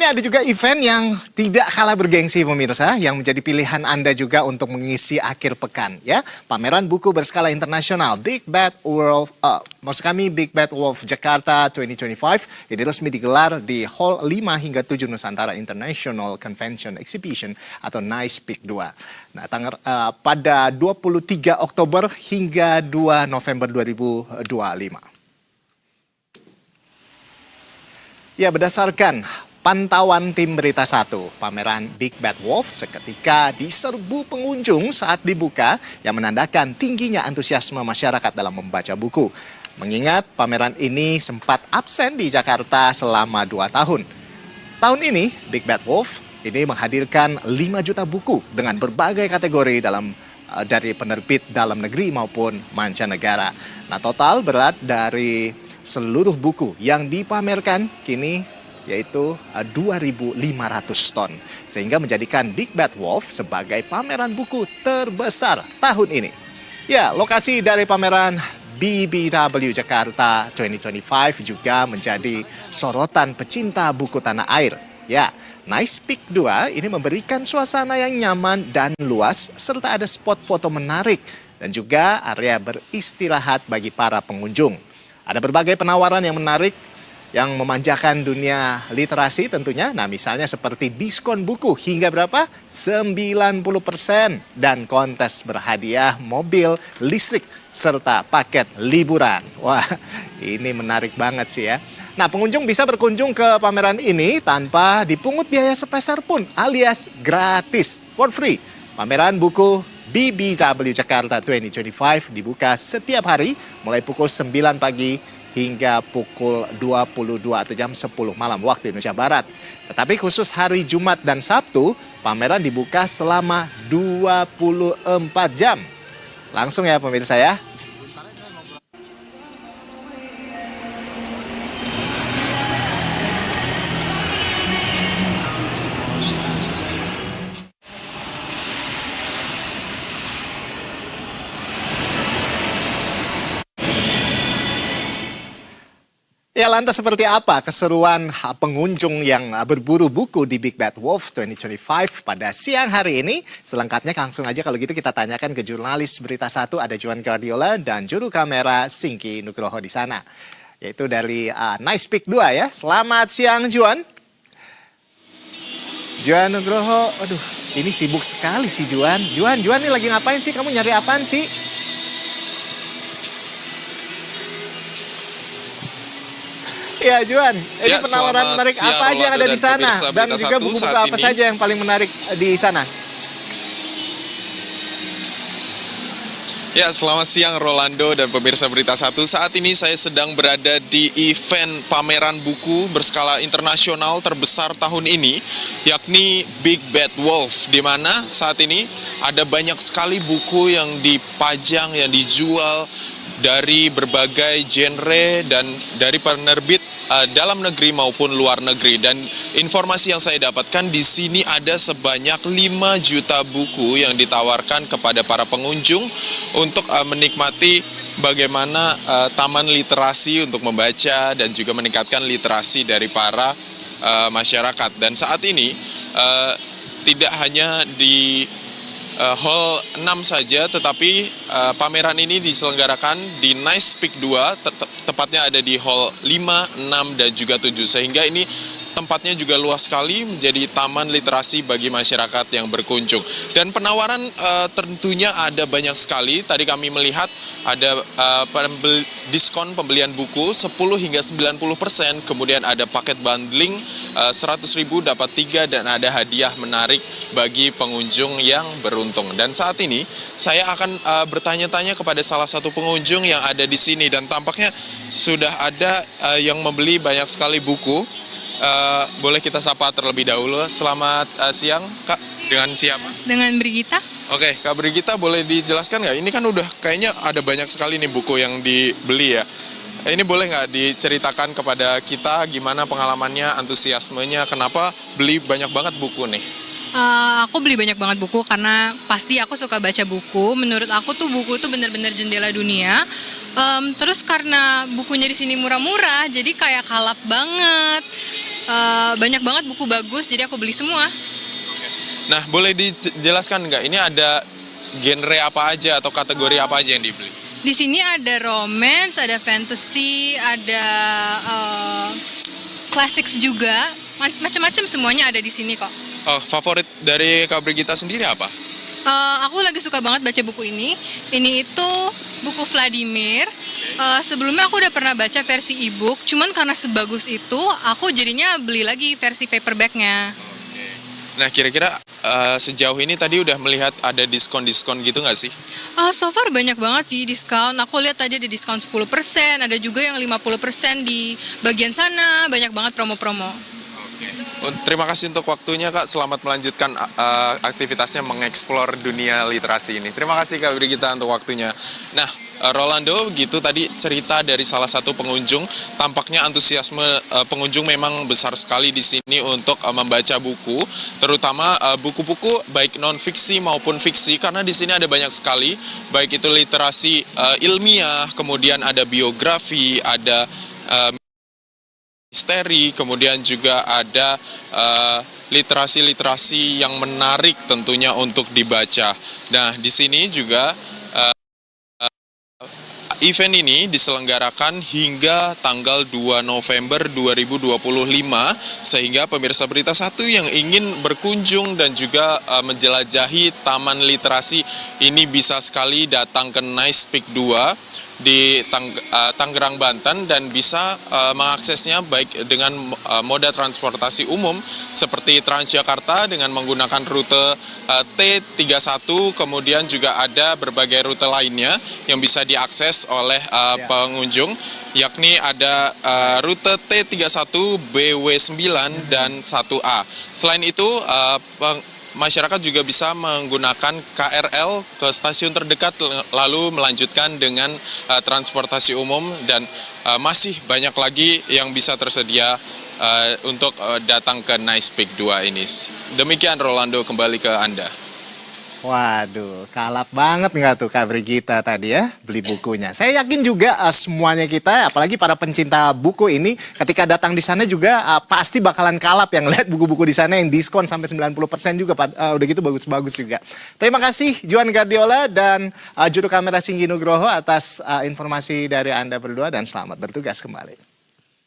Ini ada juga event yang tidak kalah bergengsi pemirsa, yang menjadi pilihan Anda juga untuk mengisi akhir pekan ya. Pameran buku berskala internasional Big Bad Wolf, Big Bad Wolf Jakarta 2025 ini resmi digelar di Hall 5 hingga 7 Nusantara International Convention Exhibition atau NISPIC 2. Nah, pada 23 Oktober hingga 2 November 2025. Ya, berdasarkan pantauan tim Berita 1, pameran Big Bad Wolf seketika diserbu pengunjung saat dibuka yang menandakan tingginya antusiasme masyarakat dalam membaca buku. Mengingat pameran ini sempat absen di Jakarta selama 2 tahun. Tahun ini, Big Bad Wolf ini menghadirkan 5 juta buku dengan berbagai kategori dari penerbit dalam negeri maupun mancanegara. Nah, total berat dari seluruh buku yang dipamerkan kini yaitu 2.500 ton, sehingga menjadikan Big Bad Wolf sebagai pameran buku terbesar tahun ini. Ya, lokasi dari pameran BBW Jakarta 2025 juga menjadi sorotan pecinta buku tanah air. Ya, NISPIC 2 ini memberikan suasana yang nyaman dan luas, serta ada spot foto menarik dan juga area beristirahat bagi para pengunjung. Ada berbagai penawaran yang menarik yang memanjakan dunia literasi tentunya. Nah, misalnya seperti diskon buku hingga berapa? 90% dan kontes berhadiah mobil listrik serta paket liburan. Wah, ini menarik banget sih ya. Nah, pengunjung bisa berkunjung ke pameran ini tanpa dipungut biaya sepeser pun, alias gratis, for free. Pameran buku BBW Jakarta 2025 dibuka setiap hari mulai pukul 9 pagi hingga pukul 22 atau jam 10 malam waktu Indonesia Barat. Tetapi khusus hari Jumat dan Sabtu, pameran dibuka selama 24 jam. Langsung ya pemirsa ya. Ya, lantas seperti apa keseruan pengunjung yang berburu buku di Big Bad Wolf 2025 pada siang hari ini? Selengkapnya langsung aja kalau gitu kita tanyakan ke jurnalis Berita 1, ada Juan Guardiola dan juru kamera Singki Nugroho di sana. Yaitu dari NISPIC 2 ya. Selamat siang Juan. Juan Nugroho, aduh ini sibuk sekali sih Juan. Juan ini lagi ngapain sih? Kamu nyari apaan sih? Ya Juan, ini penawaran menarik apa aja yang ada di sana? Dan juga buku-buku apa saja yang paling menarik di sana? Ya, selamat siang Rolando dan pemirsa Berita 1. Saat ini saya sedang berada di event pameran buku berskala internasional terbesar tahun ini, yakni Big Bad Wolf, di mana saat ini ada banyak sekali buku yang dipajang, yang dijual dari berbagai genre dan dari penerbit dalam negeri maupun luar negeri. Dan informasi yang saya dapatkan di sini ada sebanyak 5 juta buku yang ditawarkan kepada para pengunjung untuk menikmati bagaimana taman literasi untuk membaca dan juga meningkatkan literasi dari para masyarakat. Dan saat ini tidak hanya di Hall 6 saja, tetapi pameran ini diselenggarakan di NISPIC 2, tepatnya ada di Hall 5, 6, dan juga 7. Sehingga ini tempatnya juga luas sekali, menjadi taman literasi bagi masyarakat yang berkunjung. Dan penawaran tentunya ada banyak sekali. Tadi kami melihat ada diskon pembelian buku 10 hingga 90%, kemudian ada paket bundling 100.000 dapat 3, dan ada hadiah menarik bagi pengunjung yang beruntung. Dan saat ini saya akan bertanya-tanya kepada salah satu pengunjung yang ada di sini, dan tampaknya sudah ada yang membeli banyak sekali buku. Boleh kita sapa terlebih dahulu. Selamat siang Kak, dengan siapa? Dengan Brigita. Oke, Kak Brigita, boleh dijelaskan nggak? Ini kan udah kayaknya ada banyak sekali nih buku yang dibeli ya. Ini boleh nggak diceritakan kepada kita gimana pengalamannya, antusiasmenya, kenapa beli banyak banget buku nih? Aku beli banyak banget buku karena pasti aku suka baca buku. Menurut aku tuh buku tuh benar-benar jendela dunia. Terus karena bukunya di sini murah-murah, jadi kayak kalap banget. banyak banget buku bagus, jadi aku beli semua. Nah, boleh dijelaskan nggak ini ada genre apa aja atau kategori apa aja yang dibeli? Di sini ada romance, ada fantasy, ada classics juga, macam-macam semuanya ada di sini kok. Oh, favorit dari Kak Brigita sendiri apa? Aku lagi suka banget baca buku ini. Ini itu buku Vladimir. Sebelumnya aku udah pernah baca versi e-book, cuman karena sebagus itu, aku jadinya beli lagi versi paperbacknya. Nah, kira-kira sejauh ini tadi udah melihat ada diskon-diskon gitu nggak sih? So far banyak banget sih diskon. Aku lihat aja ada diskon 10%, ada juga yang 50% di bagian sana, banyak banget promo-promo. Terima kasih untuk waktunya, Kak. Selamat melanjutkan aktivitasnya mengeksplor dunia literasi ini. Terima kasih, Kak Brigita, untuk waktunya. Nah, Rolando, begitu tadi cerita dari salah satu pengunjung. Tampaknya antusiasme pengunjung memang besar sekali di sini untuk membaca buku, terutama buku-buku baik non-fiksi maupun fiksi, karena di sini ada banyak sekali, baik itu literasi ilmiah, kemudian ada biografi, ada misteri, kemudian juga ada literasi-literasi yang menarik tentunya untuk dibaca. Nah, di sini juga event ini diselenggarakan hingga tanggal 2 November 2025, sehingga pemirsa Berita Satu yang ingin berkunjung dan juga menjelajahi Taman Literasi ini bisa sekali datang ke Nice Peak 2 di Tangerang, Banten, dan bisa mengaksesnya baik dengan moda transportasi umum seperti Transjakarta dengan menggunakan rute T31, kemudian juga ada berbagai rute lainnya yang bisa diakses oleh pengunjung, yakni ada rute T31, BW9, dan 1A. Selain itu, masyarakat juga bisa menggunakan KRL ke stasiun terdekat lalu melanjutkan dengan transportasi umum, dan masih banyak lagi yang bisa tersedia untuk datang ke Nice Peak 2 ini. Demikian, Rolando, kembali ke Anda. Waduh, kalap banget nggak tuh Kak Brigita tadi ya beli bukunya. Saya yakin juga semuanya kita, apalagi para pencinta buku ini, ketika datang di sana juga pasti bakalan kalap yang lihat buku-buku di sana yang diskon sampai 90% juga. Udah gitu bagus-bagus juga. Terima kasih Juan Guardiola dan juru kamera Singgi Nugroho atas informasi dari Anda berdua, dan selamat bertugas kembali.